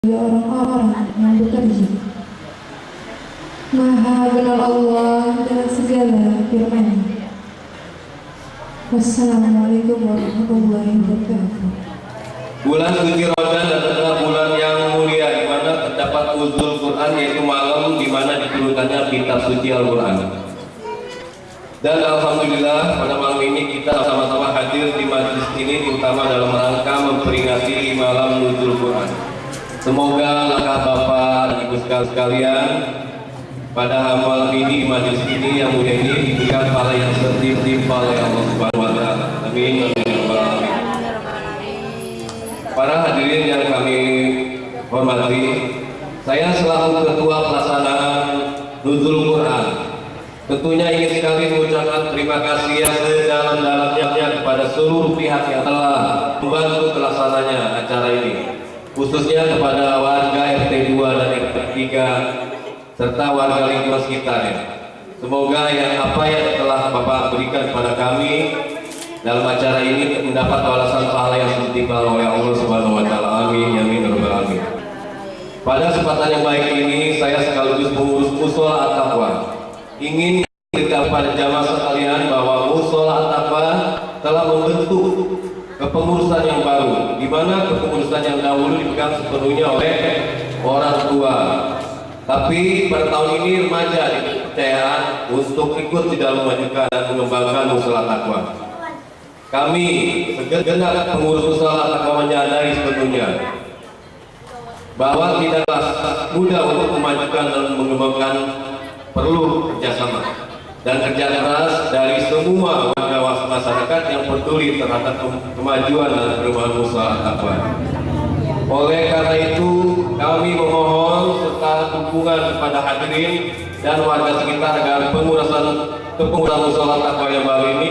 bagi orang-orang yang bekerja. Maha benar Allah dengan segala firman-Nya. Wassalamualaikum warahmatullahi wabarakatuh. Bulan suci Ramadan adalah bulan yang mulia di mana terdapat nuzul Quran, yaitu malam di mana diturunkannya kitab suci Al-Quran. Dan alhamdulillah pada malam ini kita sama-sama hadir di majelis ini terutama dalam rangka memperingati malam nuzul Quran. Semoga langkah Bapak dan Ibu sekalian pada malam ini, majelis ini yang mulia ini diberikan pahala yang setimpal oleh Allah Subhanahu wa taala. Amin. Para hadirin yang kami hormati, saya selaku ketua pelaksanaan nuzul Quran tentunya ingin sekali mengucapkan terima kasih yang sedalam-dalamnya kepada seluruh pihak yang telah membantu pelaksananya acara ini, khususnya kepada warga RT 2 dan RT 3 serta warga lingkungan sekitarnya. Semoga apa yang telah Bapak berikan kepada kami dalam acara ini mendapat balasan pahala yang setimpal oleh Allah Subhanahu wa taala. Amin ya rabbal alamin. Pada kesempatan yang baik ini, saya sekaligus pengurus Mushola At-Taqwa ingin beritahu kepada jamaah sekalian bahwa Mushola At-Taqwa telah membentuk kepengurusan yang baru, di mana kepengurusan yang dahulu dipegang sepenuhnya oleh orang tua. Tapi pada tahun ini remaja dipercayakan untuk ikut di dalam memajukan dan mengembangkan Mushola At-Taqwa. Kami segenap pengurus Mushola At-Taqwa menyadari sepenuhnya bahwa tidaklah mudah untuk memajukan dan mengembangkan, perlu kerjasama dan kerja keras dari semua warga masyarakat yang peduli terhadap kemajuan dan perubahan Mushola At-Taqwa. Oleh karena itu, kami memohon serta dukungan kepada hadirin dan warga sekitar agar kepengurusan Mushola At-Taqwa yang baru ini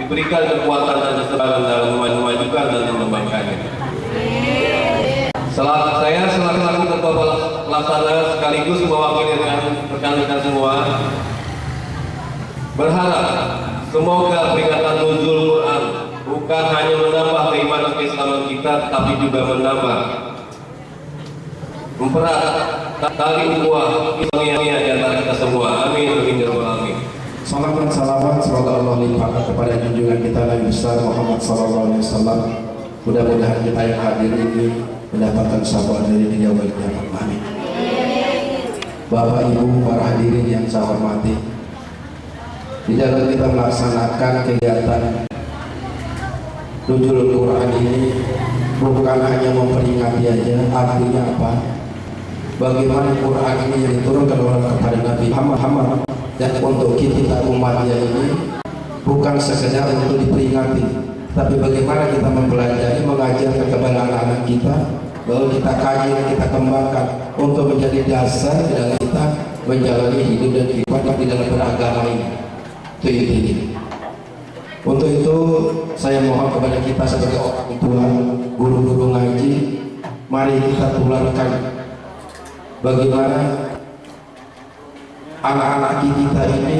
diberikan kekuatan dan kesedaran dalam memajukan dan mengembangkannya. Saya selaku ketua pelaksana sekaligus mewakili rekan-rekan semua berharap semoga peringatan nuzul Quran bukan hanya menambah keimanan keislaman kita, tapi juga menambah mempererat tali ukhuwah Islamiyah di antara kita semua. Amin ya rabbal alamin. Salam dan salawat semoga Allah limpahkan kepada junjungan kita Nabi besar Muhammad sallallahu alaihi wasallam. Mudah-mudahan kita yang hadir ini mendapatkan syafaat dari dia wal kiamat. Amin. Bapak Ibu para hadirin yang saya hormati, di dalam kita melaksanakan kegiatan nuzul Quran ini bukan hanya memperingati aja, artinya apa? Bagaimana Quran ini yang diturunkan kepada Nabi Muhammad dan untuk kita umatnya ini bukan sekedar untuk diperingati, tapi bagaimana kita mempelajari, mengajarkan kepada anak-anak kita, lalu kita kaji, kita kembangkan untuk menjadi dasar di dalam kita menjalani hidup dan kehidupan di dalam beragama ini. Itu intinya. Untuk itu saya mohon kepada kita sebagai orang tua, guru-guru ngaji, mari kita tularkan bagaimana anak-anak kita ini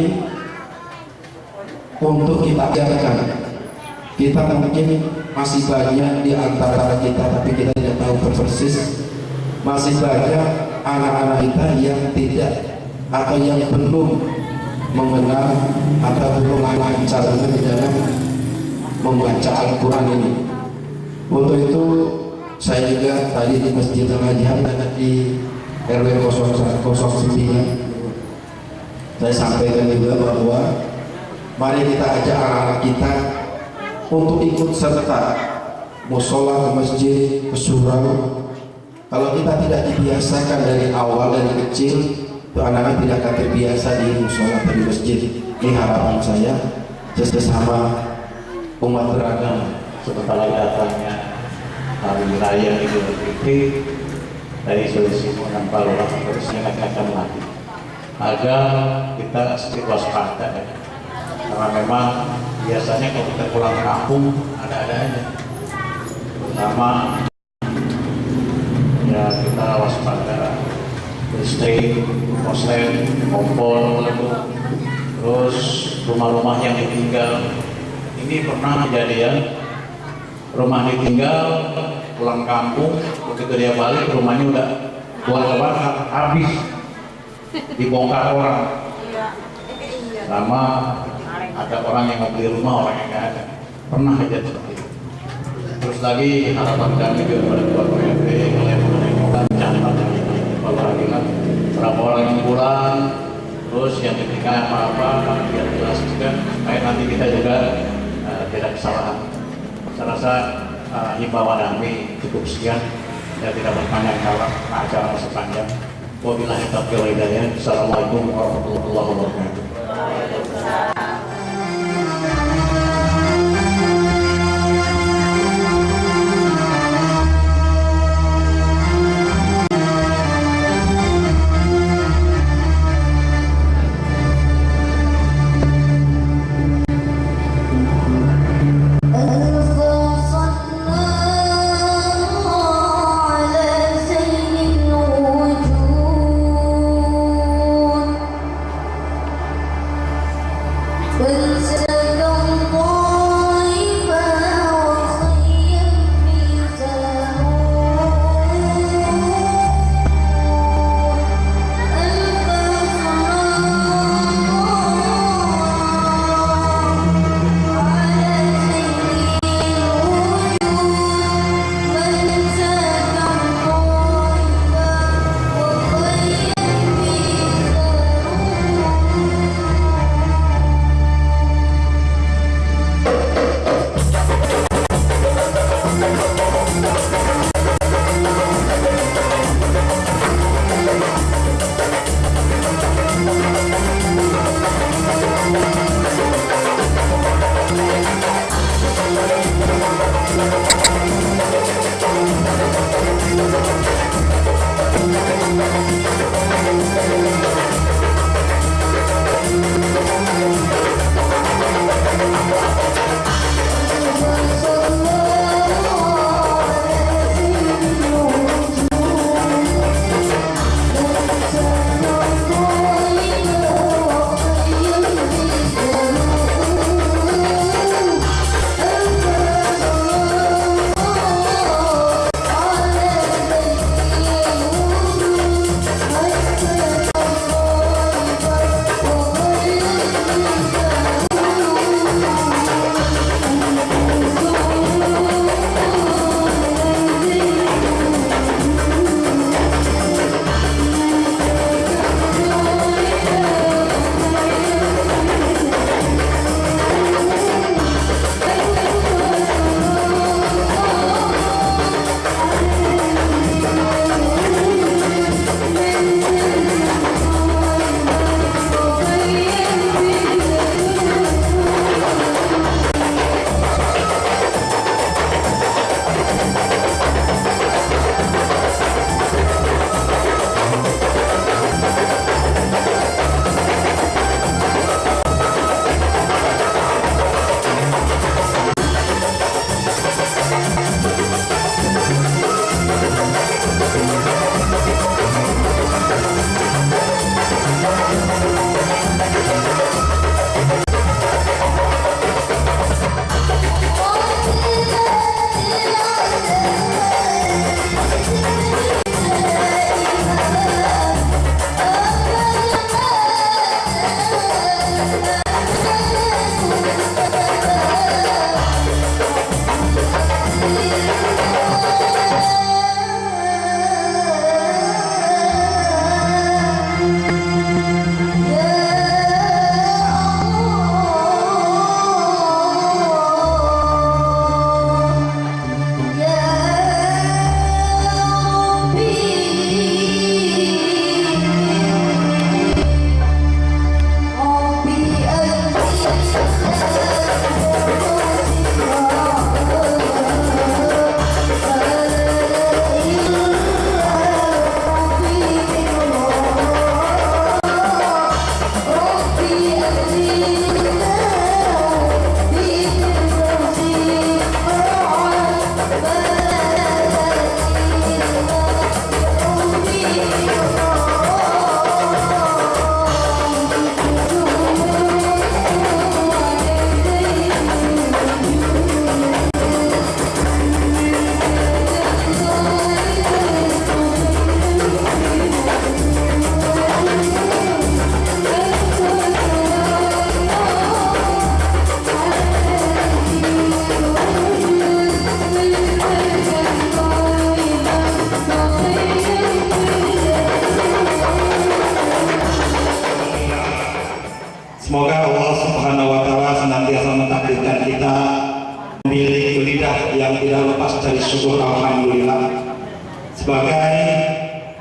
untuk kita ajarkan. Kita mungkin masih banyak di antara kita, tapi kita tidak tahu persis. Masih banyak anak-anak kita yang tidak atau yang belum mengenal atau belum lancar di dalam membaca Al-Quran ini. Untuk itu saya juga tadi di Masjid Al-Hajihan di RW 09 saya sampaikan juga bahwa mari kita ajak anak-anak kita untuk ikut serta mushola, ke masjid, ke surau. Kalau kita tidak dibiasakan dari awal, dari kecil, itu anak-anak tidak akan terbiasa di mushola atau di masjid. Ini harapan saya sesama umat beragama. Sebentar datangnya hari raya Idul Fitri dari Sulawesi dan Palembang terus meningkatkan lagi agar kita sedikit waspada ya. Karena memang biasanya kalau kita pulang kampung ada-ada aja, terutama ya kita waspada listrik, korslet, kompor itu, terus rumah-rumah yang ditinggal. Ini pernah kejadian rumah ditinggal pulang kampung, begitu dia balik rumahnya udah kebakar habis, dibongkar orang. Sama ada orang yang mau beli rumah, orang yang nggak ada, pernah kejadian seperti itu. Terus lagi harapan kami juga pada keluarga RT mulai menemukan catat kalau lagi kan berapa orang yang pulang, terus yang ketika apa-apa biar jelas juga supaya nanti kita juga tidak kesalahan. Saya rasa himbauan kami cukup sekian, saya tidak berpanjang kalau acara masih panjang. Wabillahi taufiq wal hidayah. Assalamualaikum warahmatullahi wabarakatuh.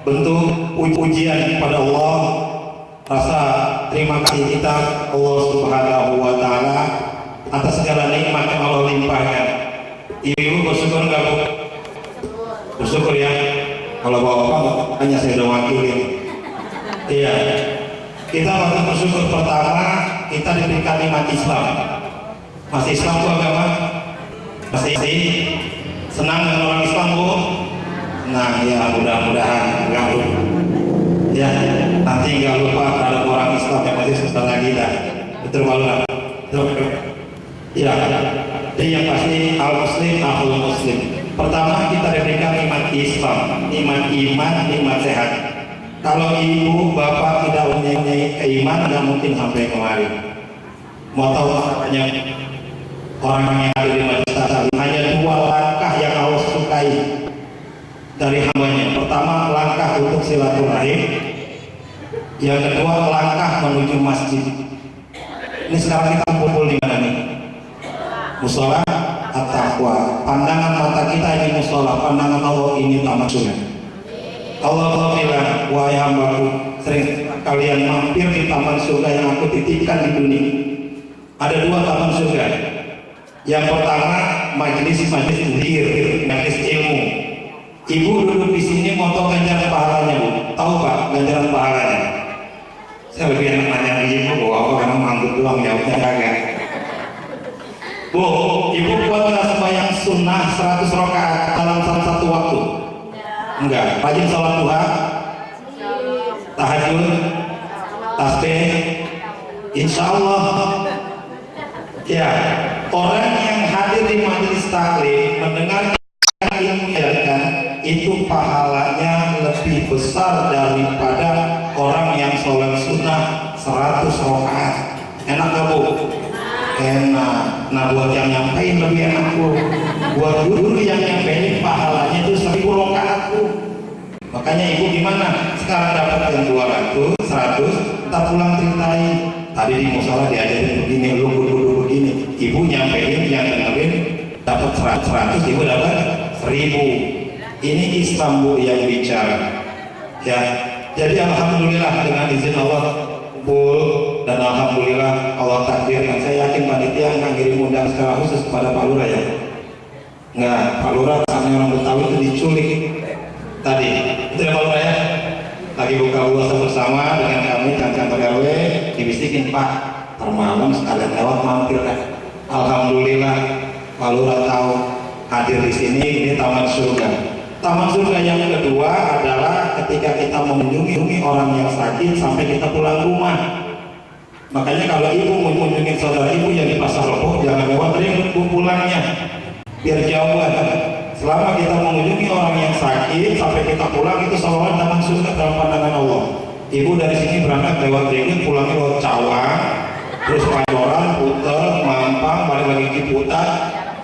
bentuk pujian kepada Allah, rasa terima kasih kita Allah Subhanahu wa Ta'ala atas segala nikmat yang Allah limpahkan. Ibu bersyukur nggak Bu? Bersyukur ya. Kalau bapak hanya saya udah wakilin. Iya. Kita waktu bersyukur pertama kita diberikan nikmat Islam. Masih Islam itu agama? Masih senang dengan orang Islam Bu? Nah ya mudah-mudahan nggak lupa. Ya nanti nggak lupa terhadap orang Islam yang masih saudara kita. Betul malu nggak? Ya. Jadi yang pasti al-muslim, akhul muslim. Pertama kita diberikan nikmat Islam, nikmat iman, nikmat sehat. Kalau ibu bapak tidak mempunyai keimanan, nggak mungkin sampai kemari. Mau tahu makanya orang yang ada di majelis taklim hanya dua langkah yang Allah sukai dari hambanya. Pertama langkah untuk silaturahim, yang kedua langkah menuju masjid. Ini sekarang kita kumpul di mana nih? Musola at-taqwa. Pandangan mata kita ini musola, pandangan Allah ini taman surga. Allah bilang, wahai hambaku, sering kalian mampir di taman surga yang aku titipkan di dunia. Ada dua taman surga. Yang pertama majelis zikir, majelis ilmu. Ibu duduk di sini mau tahu ganjaran pahalanya Bu? Tahu Pak ganjaran pahalanya? Saya lebih enak nanya ibu, bahwa karena manggut doang jawabnya kagak. Bu, ibu kuat nggak sembahyang sunnah 100 rakaat dalam satu waktu? Enggak. Rajin sholat duha, tahajud, tasbih, insya Allah. Ya, orang yang hadir di majelis taklim mendengar ilmu itu pahalanya lebih besar daripada orang yang sholat sunnah 100 rakaat. Enak gak Bu? Enak. Nah buat yang nyampein lebih enak Bu. Buat guru yang nyampein pahalanya itu 1000 rakaat Bu. Makanya ibu gimana? Sekarang dapat yang 200, 100, ntar pulang ceritain. Tadi di musola diajarin begini, lu kudu begini. Ibu nyampein, yang dengerin dapat 100, ibu dapat 1000. Ini Islam Bu yang bicara. Ya. Jadi alhamdulillah dengan izin Allah kumpul dan alhamdulillah Allah takdirkan. Saya yakin panitia akan kirim undang secara khusus kepada Pak Lurah ya. Enggak, Pak Lurah sama orang Betawi itu diculik tadi. Itu ya Pak Lurah ya. Lagi buka puasa bersama dengan kami dan kantor RW, dibisikin Pak, termalam sekalian lewat mampir kan. Alhamdulillah Pak Lurah tahu hadir di sini. Ini taman surga. Taman surga yang kedua adalah ketika kita mengunjungi orang yang sakit sampai kita pulang rumah. Makanya kalau ibu mengunjungi saudara ibu yang di Pasar Rebo, jangan lewat ring pulangnya, biar jauh. Selama kita mengunjungi orang yang sakit sampai kita pulang, itu seolah taman surga dalam pandangan Allah. Ibu dari sini berangkat lewat ring, pulangnya lewat Cawang, terus Pancoran, puter, Mampang, balik lagi Ciputat,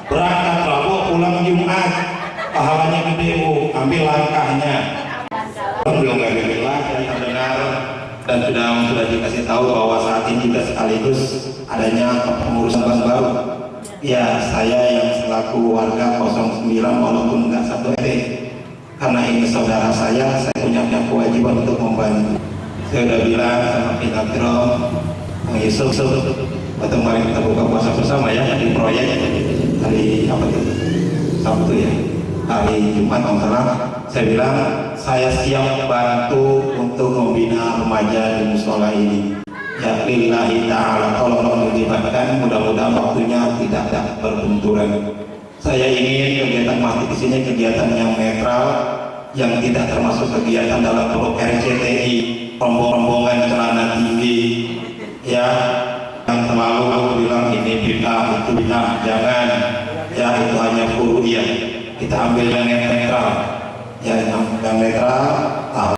berangkat Rabu, pulang Jumat. Pahalanya gede Bu, ambil langkahnya. Alhamdulillah saya terdengar dan sudah dikasih tahu bahwa saat ini juga sekaligus adanya pengurusan baru. Ya, saya yang selaku warga 09 walaupun nggak satu RT, karena ini saudara saya punya kewajiban untuk membantu. Saya udah bilang sama Pinatro, Bang Yusuf, waktu kemarin kita buka puasa bersama ya di proyek hari apa tuh? Sabtu ya. Hari Jumat saya bilang saya siap bantu untuk membina remaja di musola ini. Ya lillahi ta'ala, tolong dilibatkan, mudah-mudahan waktunya tidak berbenturan. Saya ingin kegiatan masjid di sini kegiatan yang netral, yang tidak termasuk kegiatan dalam grup RCTI, rombongan celana tinggi, ya yang terlalu bilang ini bid'ah, itu bid'ah, jangan. Ya itu hanya furu'iyah. Kita ambil yang netral, ya yang netral.